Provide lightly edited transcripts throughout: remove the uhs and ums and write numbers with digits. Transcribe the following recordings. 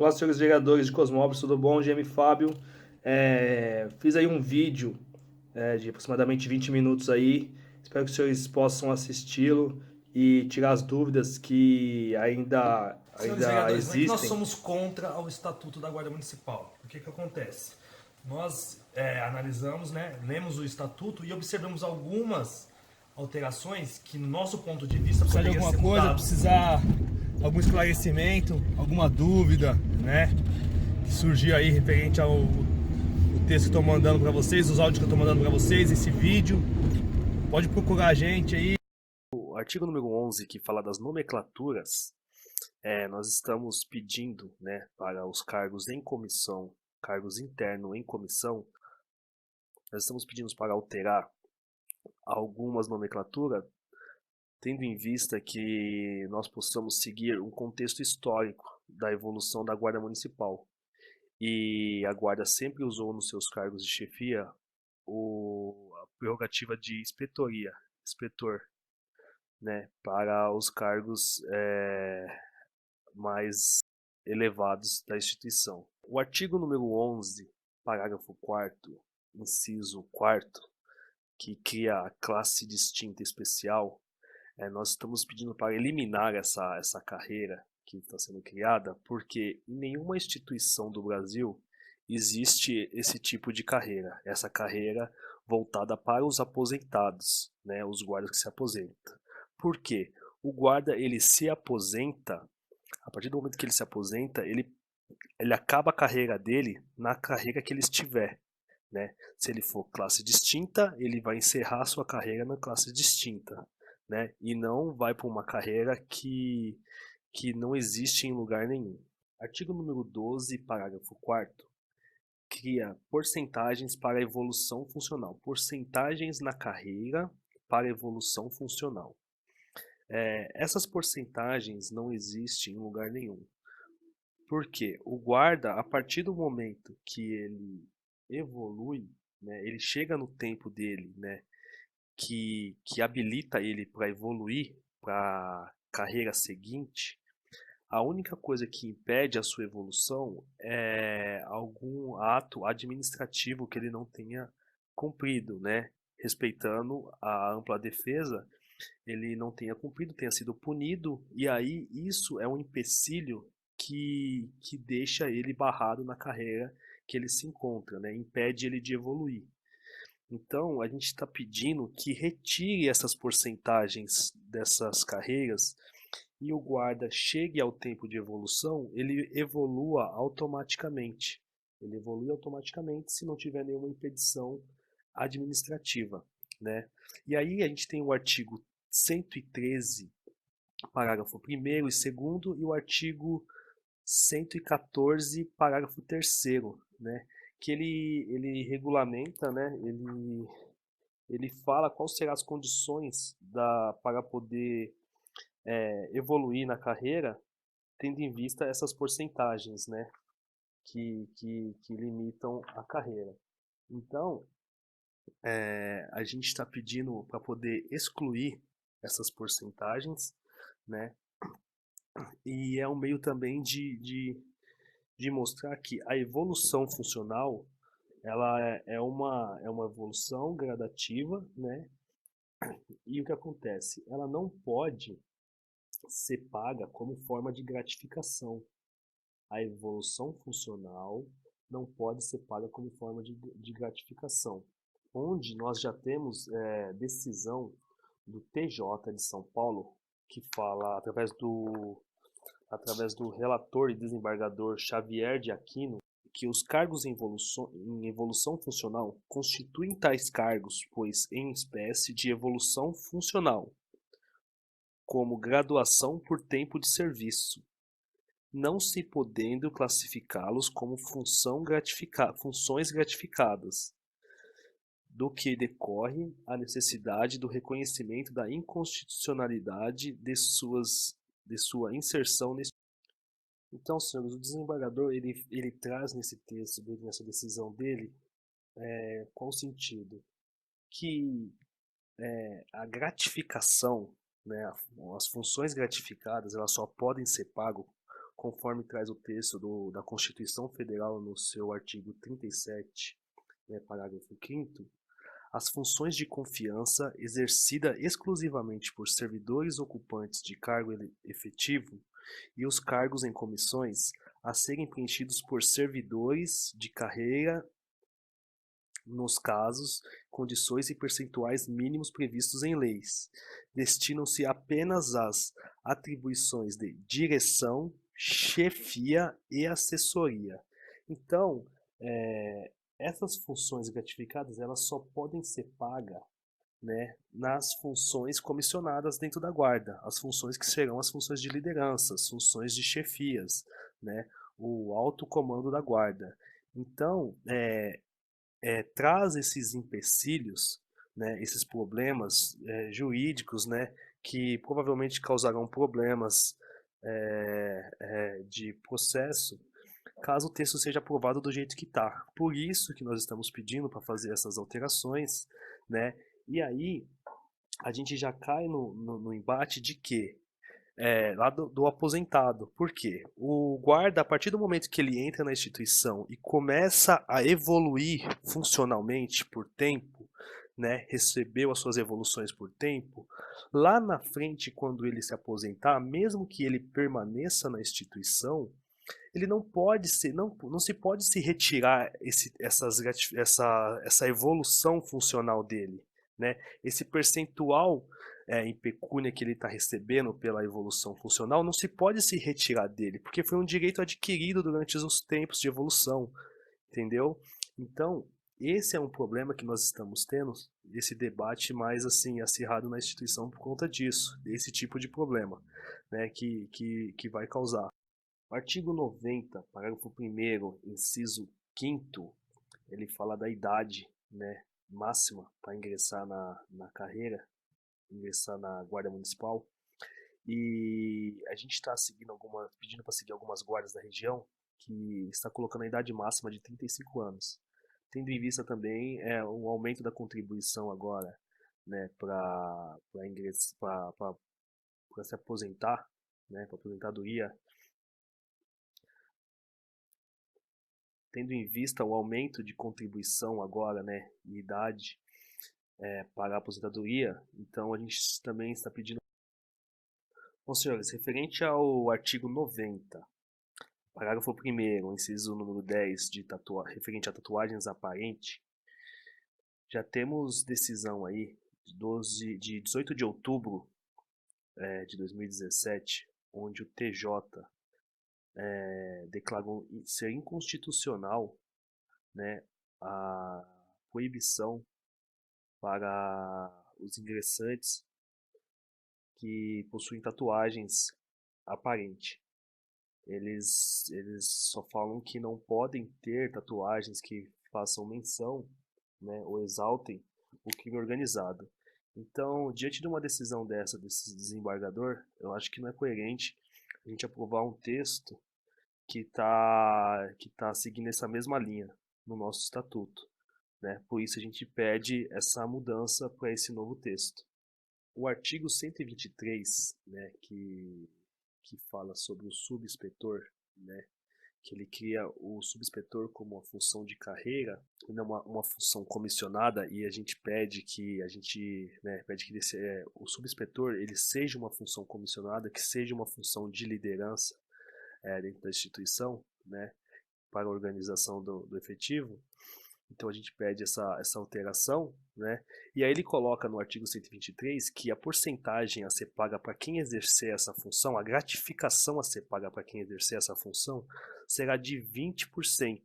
Olá, senhores vereadores de Cosmópolis, tudo bom? GM Fábio. Fiz aí um vídeo de aproximadamente 20 minutos aí. Espero que os senhores possam assisti-lo e tirar as dúvidas que Senhores ainda vereadores, não é que nós existem. somos contra o Estatuto da Guarda Municipal. O que acontece? Nós analisamos, né, lemos o Estatuto e observamos algumas alterações que, no nosso ponto de vista, Precisar de poderiam alguma ser coisa, mudadas. precisar algum esclarecimento, alguma dúvida, né? Que surgiu aí referente ao o texto que eu tô mandando para vocês, os áudios que eu tô mandando para vocês, esse vídeo. Pode procurar a gente aí. O artigo número 11, que fala das nomenclaturas, nós estamos pedindo, né, para os cargos em comissão, cargos internos em comissão, nós estamos pedindo para alterar algumas nomenclaturas, tendo em vista que nós possamos seguir um contexto histórico da evolução da Guarda Municipal. E a Guarda sempre usou nos seus cargos de chefia a prerrogativa de inspetor, né, para os cargos mais elevados da instituição. O artigo número 11, parágrafo 4º, inciso 4º, que cria a classe distinta especial, nós estamos pedindo para eliminar essa carreira que está sendo criada, porque em nenhuma instituição do Brasil existe esse tipo de carreira, essa carreira voltada para os aposentados, né, os guardas que se aposentam. Por quê? O guarda, ele se aposenta, a partir do momento que ele se aposenta, ele acaba a carreira dele na carreira que ele estiver, né? Se ele for classe distinta, ele vai encerrar sua carreira na classe distinta, né? E não vai para uma carreira que não existe em lugar nenhum. Artigo número 12, parágrafo 4º, cria porcentagens para a evolução funcional. Porcentagens na carreira para a evolução funcional. Essas porcentagens não existem em lugar nenhum. Porque o guarda, a partir do momento que ele evolui, né, ele chega no tempo dele, né, que habilita ele para evoluir para a carreira seguinte, a única coisa que impede a sua evolução é algum ato administrativo que ele não tenha cumprido, né, respeitando a ampla defesa, ele não tenha cumprido, tenha sido punido, e aí isso é um empecilho que deixa ele barrado na carreira que ele se encontra, né? Impede ele de evoluir. Então, a gente está pedindo que retire essas porcentagens dessas carreiras e o guarda chegue ao tempo de evolução, ele evolua automaticamente. Ele evolui automaticamente se não tiver nenhuma impedição administrativa, né? E aí a gente tem o artigo 113, parágrafo 1º e 2º, e o artigo 114, parágrafo 3º, né? Que ele regulamenta, né? Ele fala quais serão as condições para poder evoluir na carreira, tendo em vista essas porcentagens, né? Que limitam a carreira. Então, a gente está pedindo para poder excluir essas porcentagens, né? E é um meio também de mostrar que a evolução funcional ela é uma evolução gradativa, né? E o que acontece? Ela não pode ser paga como forma de gratificação. A evolução funcional não pode ser paga como forma de gratificação. Onde nós já temos decisão do TJ de São Paulo, que fala, através do relator e desembargador Xavier de Aquino, que os cargos em evolução funcional constituem tais cargos, pois em espécie de evolução funcional, como graduação por tempo de serviço, não se podendo classificá-los como funções gratificadas, do que decorre a necessidade do reconhecimento da inconstitucionalidade de sua inserção nesse. Então, senhores, o desembargador ele traz nesse texto dele, nessa decisão dele, qual sentido? Que a gratificação, né, as funções gratificadas, elas só podem ser pagas conforme traz o texto da Constituição Federal no seu artigo 37, parágrafo 5º, as funções de confiança exercida exclusivamente por servidores ocupantes de cargo efetivo e os cargos em comissões a serem preenchidos por servidores de carreira nos casos, condições e percentuais mínimos previstos em leis. Destinam-se apenas às atribuições de direção, chefia e assessoria. Então, essas funções gratificadas, elas só podem ser pagas, né, nas funções comissionadas dentro da guarda, as funções que serão as funções de liderança, as funções de chefias, né, o alto comando da guarda. Então, traz esses empecilhos, né, esses problemas jurídicos, né, que provavelmente causarão problemas de processo, caso o texto seja aprovado do jeito que está. Por isso que nós estamos pedindo para fazer essas alterações, né, e aí a gente já cai no embate de que lá do aposentado. Por quê? O guarda, a partir do momento que ele entra na instituição e começa a evoluir funcionalmente por tempo, né, recebeu as suas evoluções por tempo, lá na frente, quando ele se aposentar, mesmo que ele permaneça na instituição, ele não pode ser, não se pode se retirar essa evolução funcional dele, né? Esse percentual em pecúnia que ele está recebendo pela evolução funcional não se pode se retirar dele, porque foi um direito adquirido durante os tempos de evolução, entendeu? Então, esse é um problema que nós estamos tendo, esse debate mais assim acirrado na instituição por conta disso, desse tipo de problema, né, que vai causar. O artigo 90, parágrafo 1º, inciso 5º, ele fala da idade, né, máxima para ingressar na carreira, ingressar na Guarda Municipal. E a gente está pedindo para seguir algumas guardas da região que está colocando a idade máxima de 35 anos. Tendo em vista também um aumento da contribuição agora, né, para se aposentar, né, para aposentadoria. Tendo em vista o aumento de contribuição agora, né, de idade para a aposentadoria, então a gente também está pedindo. Bom, senhores, referente ao artigo 90, parágrafo 1º, inciso número 10, referente a tatuagens aparentes, já temos decisão aí de 18 de outubro de 2017, onde o TJ declarou ser inconstitucional, né, a proibição para os ingressantes que possuem tatuagens aparentes. Eles só falam que não podem ter tatuagens que façam menção, né, ou exaltem o crime organizado. Então, diante de uma decisão desse desembargador, eu acho que não é coerente a gente aprovar um texto que tá seguindo essa mesma linha no nosso estatuto, né? Por isso a gente pede essa mudança para esse novo texto. O artigo 123, né, que fala sobre o subinspetor, né, que ele cria o subinspetor como uma função de carreira e não uma função comissionada, e a gente pede que o subinspetor ele seja uma função comissionada, que seja uma função de liderança dentro da instituição, né, para a organização do efetivo. Então a gente pede essa alteração, né? E aí ele coloca no artigo 123 que a porcentagem a ser paga para quem exercer essa função, a gratificação a ser paga para quem exercer essa função, será de 20%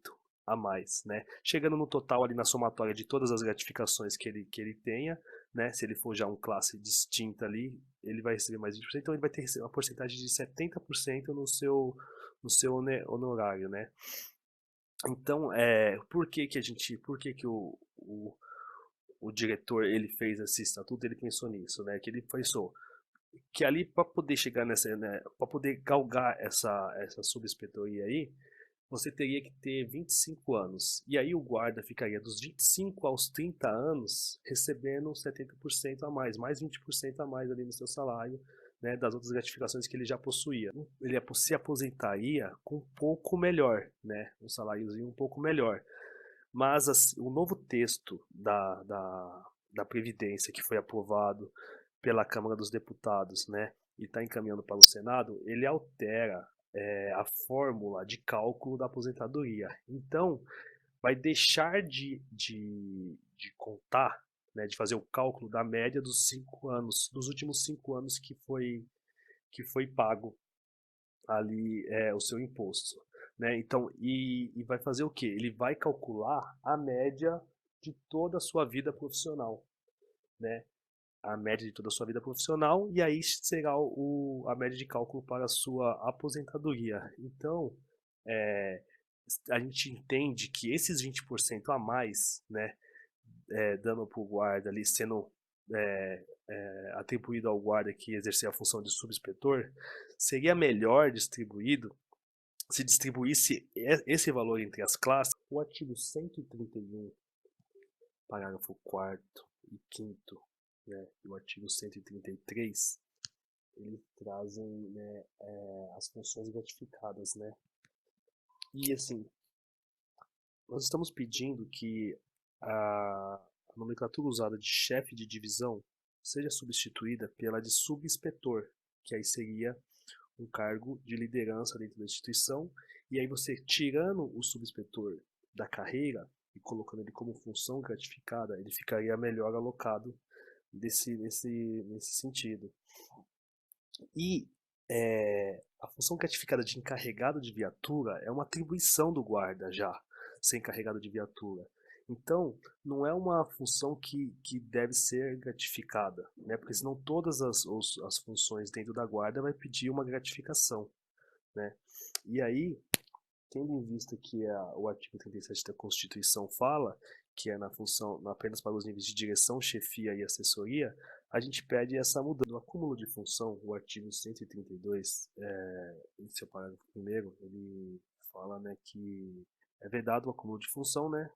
a mais, né? Chegando no total ali na somatória de todas as gratificações que ele tenha, né? Se ele for já uma classe distinta ali, ele vai receber mais 20%, então ele vai ter uma porcentagem de 70% no seu honorário, né? Então, por que o diretor ele fez esse estatuto? Ele pensou nisso, né? Que ele pensou que ali para poder chegar nessa, né, para poder galgar essa subinspetoria aí, você teria que ter 25 anos. E aí o guarda ficaria dos 25 aos 30 anos recebendo 70% a mais 20% a mais ali no seu salário, né, das outras gratificações que ele já possuía. Ele se aposentaria com um pouco melhor, né, um saláriozinho um pouco melhor. Mas assim, o novo texto da Previdência que foi aprovado pela Câmara dos Deputados, né, e está encaminhando para o Senado, ele altera a fórmula de cálculo da aposentadoria. Então, vai deixar de contar, né, de fazer o cálculo da média dos 5 anos, dos últimos 5 anos que foi pago ali o seu imposto, né? Então, e vai fazer o quê? Ele vai calcular a média de toda a sua vida profissional, né? A média de toda a sua vida profissional, e aí será a média de cálculo para a sua aposentadoria. Então, a gente entende que esses 20% a mais, né, dando para o guarda ali, sendo atribuído ao guarda que exercer a função de subinspetor, seria melhor distribuído se distribuísse esse valor entre as classes. O artigo 131, parágrafo 4º e 5º, né, e o artigo 133, eles trazem, né, as funções gratificadas, né? E assim, nós estamos pedindo que a nomenclatura usada de chefe de divisão seja substituída pela de subinspetor, que aí seria um cargo de liderança dentro da instituição, e aí você tirando o subinspetor da carreira e colocando ele como função gratificada, ele ficaria melhor alocado nesse sentido. E a função gratificada de encarregado de viatura é uma atribuição do guarda já, ser encarregado de viatura. Então, não é uma função que deve ser gratificada, né? Porque senão todas as funções dentro da guarda vai pedir uma gratificação, né? E aí, tendo em vista que o artigo 37 da Constituição fala que é na função apenas para os níveis de direção, chefia e assessoria, a gente pede essa mudança. No acúmulo de função, o artigo 132, em seu parágrafo 1º, ele fala, né, que é vedado o acúmulo de função, né,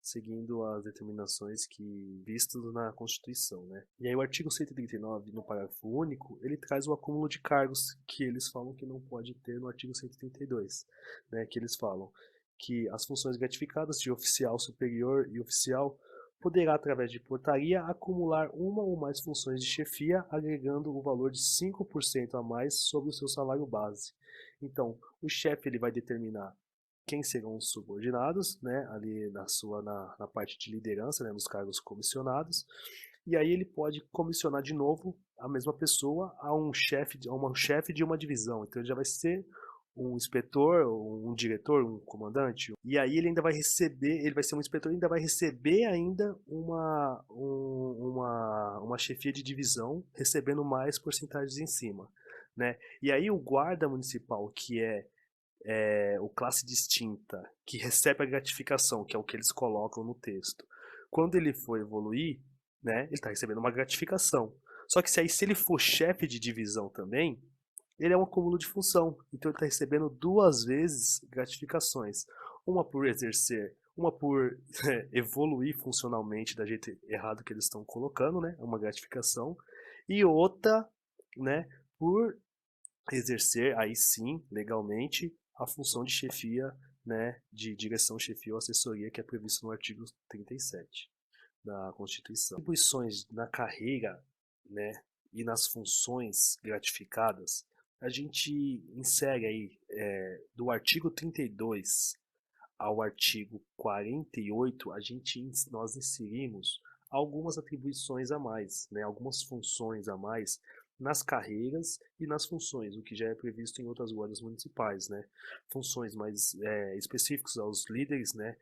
seguindo as determinações que vistas na Constituição, né? E aí o artigo 139, no parágrafo único, ele traz o acúmulo de cargos que eles falam que não pode ter no artigo 132, né? Que eles falam que as funções gratificadas de oficial superior e oficial poderá, através de portaria, acumular uma ou mais funções de chefia, agregando o valor de 5% a mais sobre o seu salário base. Então, o chefe ele vai determinar quem serão os subordinados, né, ali na parte de liderança, né, nos cargos comissionados, e aí ele pode comissionar de novo a mesma pessoa a uma chefe de uma divisão. Então ele já vai ser um inspetor, um diretor, um comandante, e aí ele ainda vai receber, ele vai ser um inspetor e ainda vai receber ainda uma chefia de divisão, recebendo mais porcentagens em cima, né? E aí o guarda municipal, que é o classe distinta, que recebe a gratificação, que é o que eles colocam no texto. Quando ele for evoluir, né, ele está recebendo uma gratificação. Só que se ele for chefe de divisão também, ele é um acúmulo de função. Então ele está recebendo 2 vezes gratificações. Uma por exercer, uma por evoluir funcionalmente da jeito errado que eles estão colocando, né, uma gratificação, e outra, né, por exercer, aí sim, legalmente, a função de chefia, né, de direção, chefia ou assessoria, que é previsto no artigo 37 da Constituição. Atribuições na carreira, né, e nas funções gratificadas, a gente insere aí do artigo 32 ao artigo 48, nós inserimos algumas atribuições a mais, né, algumas funções a mais nas carreiras e nas funções, o que já é previsto em outras guardas municipais, né? Funções mais específicas aos líderes, né,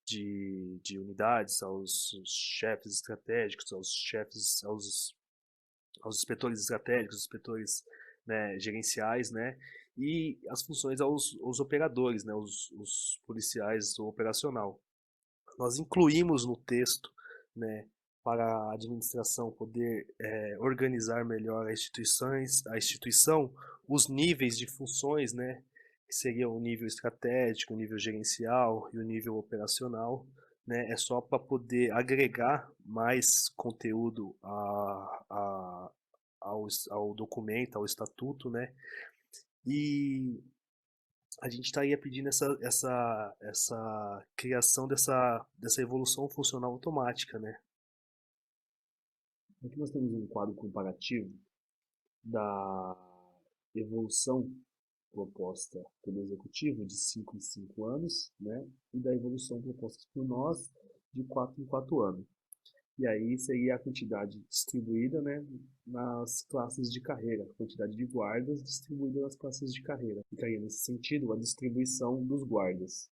de unidades, aos chefes estratégicos, aos inspetores estratégicos, inspetores, né, gerenciais, né, e as funções aos operadores, né, os policiais do operacional. Nós incluímos no texto, né, para a administração poder organizar melhor a instituição, os níveis de funções, né, que seriam o nível estratégico, o nível gerencial e o nível operacional, né, é só para poder agregar mais conteúdo ao documento, ao estatuto, né? E a gente estaria pedindo essa criação dessa evolução funcional automática, né? Aqui nós temos um quadro comparativo da evolução proposta pelo executivo de 5 em 5 anos, né? E da evolução proposta por nós de 4 em 4 anos. E aí seria a quantidade distribuída, né, nas classes de carreira, a quantidade de guardas distribuída nas classes de carreira. Ficaria nesse sentido a distribuição dos guardas.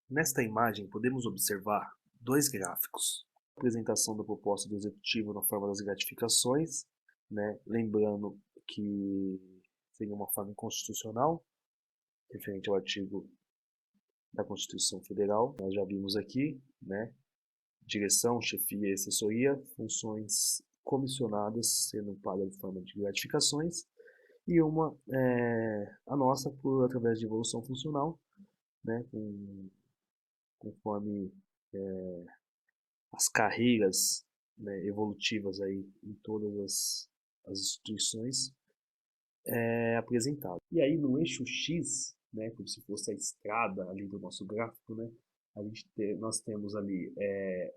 Nesta imagem podemos observar dois gráficos. A apresentação da proposta do executivo na forma das gratificações, né, lembrando que seria uma forma inconstitucional, referente ao artigo da Constituição Federal. Nós já vimos aqui, né, direção, chefia e assessoria, funções comissionadas sendo pagas de forma de gratificações, e uma, a nossa, através de evolução funcional, né, conforme as carreiras, né, evolutivas aí em todas as instituições apresentado. E aí no eixo X, né, como se fosse a estrada ali do nosso gráfico, né, nós temos ali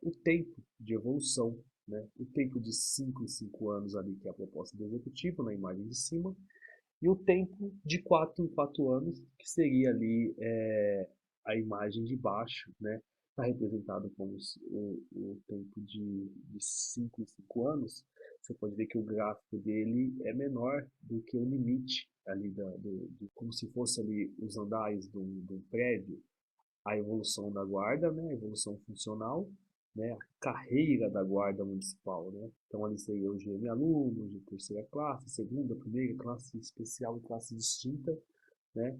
o tempo de evolução, né, o tempo de 5 em 5 anos ali, que é a proposta do executivo, na imagem de cima, e o tempo de 4 em 4 anos, que seria ali a imagem de baixo, né, está representado como o tempo de 5 em 5 anos. Você pode ver que o gráfico dele é menor do que o limite ali, como se fosse ali os andares de um prédio, a evolução da guarda, né, a evolução funcional, né, a carreira da guarda municipal, né. Então ali seria o GM aluno, de terceira classe, segunda, primeira, classe especial e classe distinta, né,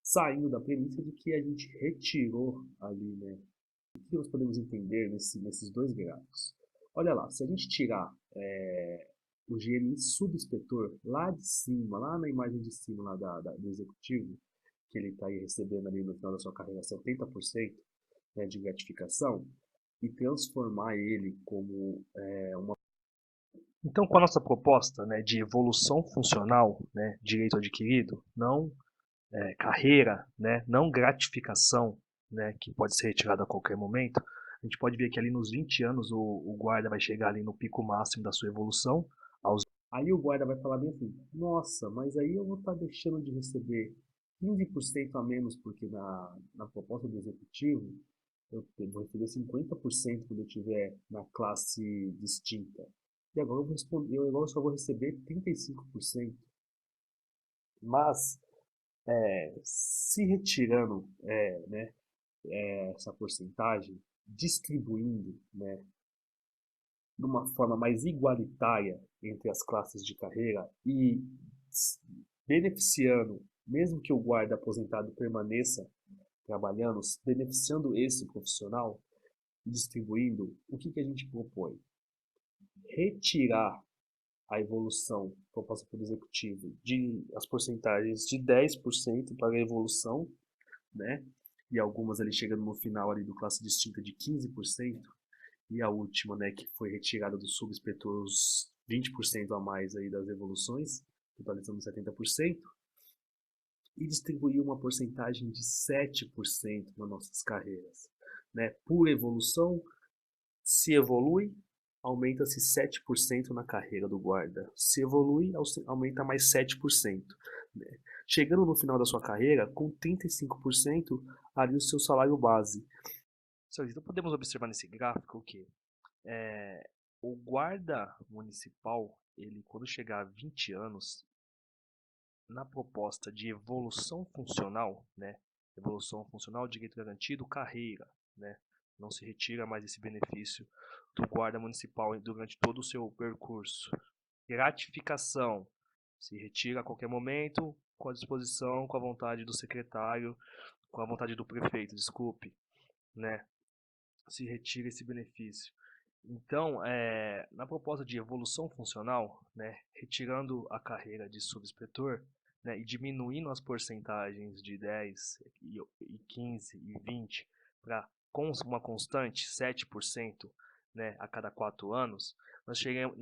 saindo da premissa de que a gente retirou ali, né. O que nós podemos entender nesses dois gráficos? Olha lá, se a gente tirar o GMI subinspetor lá de cima, lá na imagem de cima lá do executivo, que ele está aí recebendo ali no final da sua carreira 70%, né, de gratificação, e transformar ele como uma... Então, com a nossa proposta, né, de evolução funcional, né, direito adquirido, não carreira, né, não gratificação, né, que pode ser retirada a qualquer momento, a gente pode ver que ali nos 20 anos o guarda vai chegar ali no pico máximo da sua evolução. Aí o guarda vai falar bem assim, nossa, mas aí eu vou estar deixando de receber 15% a menos, porque na proposta do executivo eu vou receber 50% quando eu estiver na classe distinta. E agora eu só vou receber 35%. Mas, se retirando né, essa porcentagem, distribuindo, né, de uma forma mais igualitária entre as classes de carreira e beneficiando, mesmo que o guarda aposentado permaneça trabalhando, beneficiando esse profissional e distribuindo, o que a gente propõe? Retirar a evolução proposta pelo executivo as porcentagens de 10% para a evolução, né? E algumas ali chegando no final ali do classe distinta de 15%, e a última, né, que foi retirada do subinspetor os 20% a mais aí das evoluções, totalizando 70%, e distribuir uma porcentagem de 7% nas nossas carreiras, né? Por evolução, se evolui, aumenta-se 7% na carreira do guarda. Se evolui, aumenta mais 7%. Né? Chegando no final da sua carreira, com 35% ali o seu salário base. Então podemos observar nesse gráfico o que? O guarda municipal, ele quando chegar a 20 anos, na proposta de evolução funcional, né? Evolução funcional, direito garantido, carreira, né? Não se retira mais esse benefício do guarda municipal durante todo o seu percurso. Gratificação, se retira a qualquer momento, com a disposição, com a vontade do secretário, com a vontade do prefeito, desculpe, né? Se retira esse benefício. Então, na proposta de evolução funcional, né, retirando a carreira de subinspetor, né, e diminuindo as porcentagens de 10, e 15 e 20 para uma constante 7%, né, a cada 4 anos, nós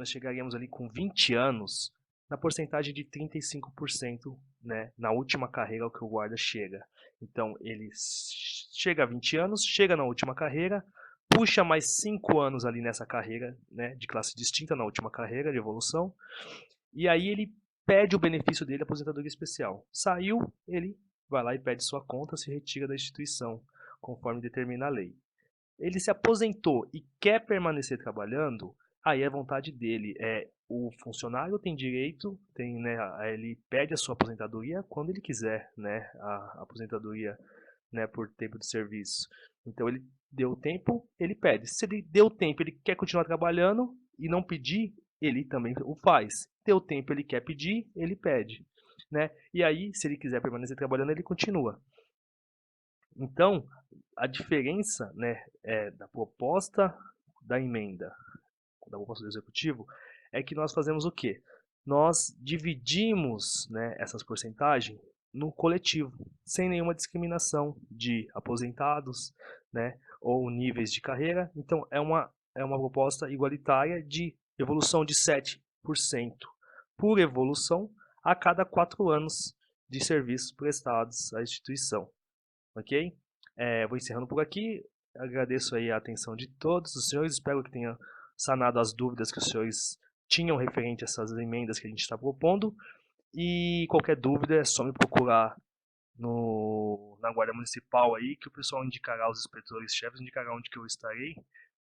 chegaríamos ali com 20 anos na porcentagem de 35%, né, na última carreira ao que o guarda chega. Então, ele chega a 20 anos, chega na última carreira, puxa mais 5 anos ali nessa carreira, né, de classe distinta, na última carreira de evolução, e aí ele pede o benefício dele, aposentadoria especial. Saiu, ele vai lá e pede sua conta, se retira da instituição, conforme determina a lei. Ele se aposentou e quer permanecer trabalhando, aí é vontade dele. O funcionário tem direito, né, ele pede a sua aposentadoria quando ele quiser, né, a aposentadoria, né, por tempo de serviço. Então ele deu tempo, ele pede. Se ele deu tempo, ele quer continuar trabalhando e não pedir, ele também o faz. Deu tempo, ele quer pedir, ele pede, né? E aí, se ele quiser permanecer trabalhando, ele continua. Então, a diferença, né, da proposta da emenda, da proposta do executivo, é que nós fazemos o quê? Nós dividimos, né, essas porcentagens no coletivo, sem nenhuma discriminação de aposentados, né, ou níveis de carreira. Então, é uma proposta igualitária de evolução de 7% por evolução a cada 4 anos de serviços prestados à instituição. Ok? Vou encerrando por aqui. Agradeço aí a atenção de todos os senhores. Espero que tenha sanado as dúvidas que os senhores tinham referente a essas emendas que a gente está propondo. E qualquer dúvida é só me procurar na Guarda Municipal aí, que o pessoal indicará, os inspetores-chefes indicará onde que eu estarei,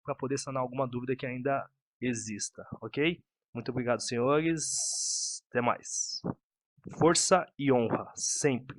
para poder sanar alguma dúvida que ainda exista, ok? Muito obrigado, senhores. Até mais. Força e honra, sempre.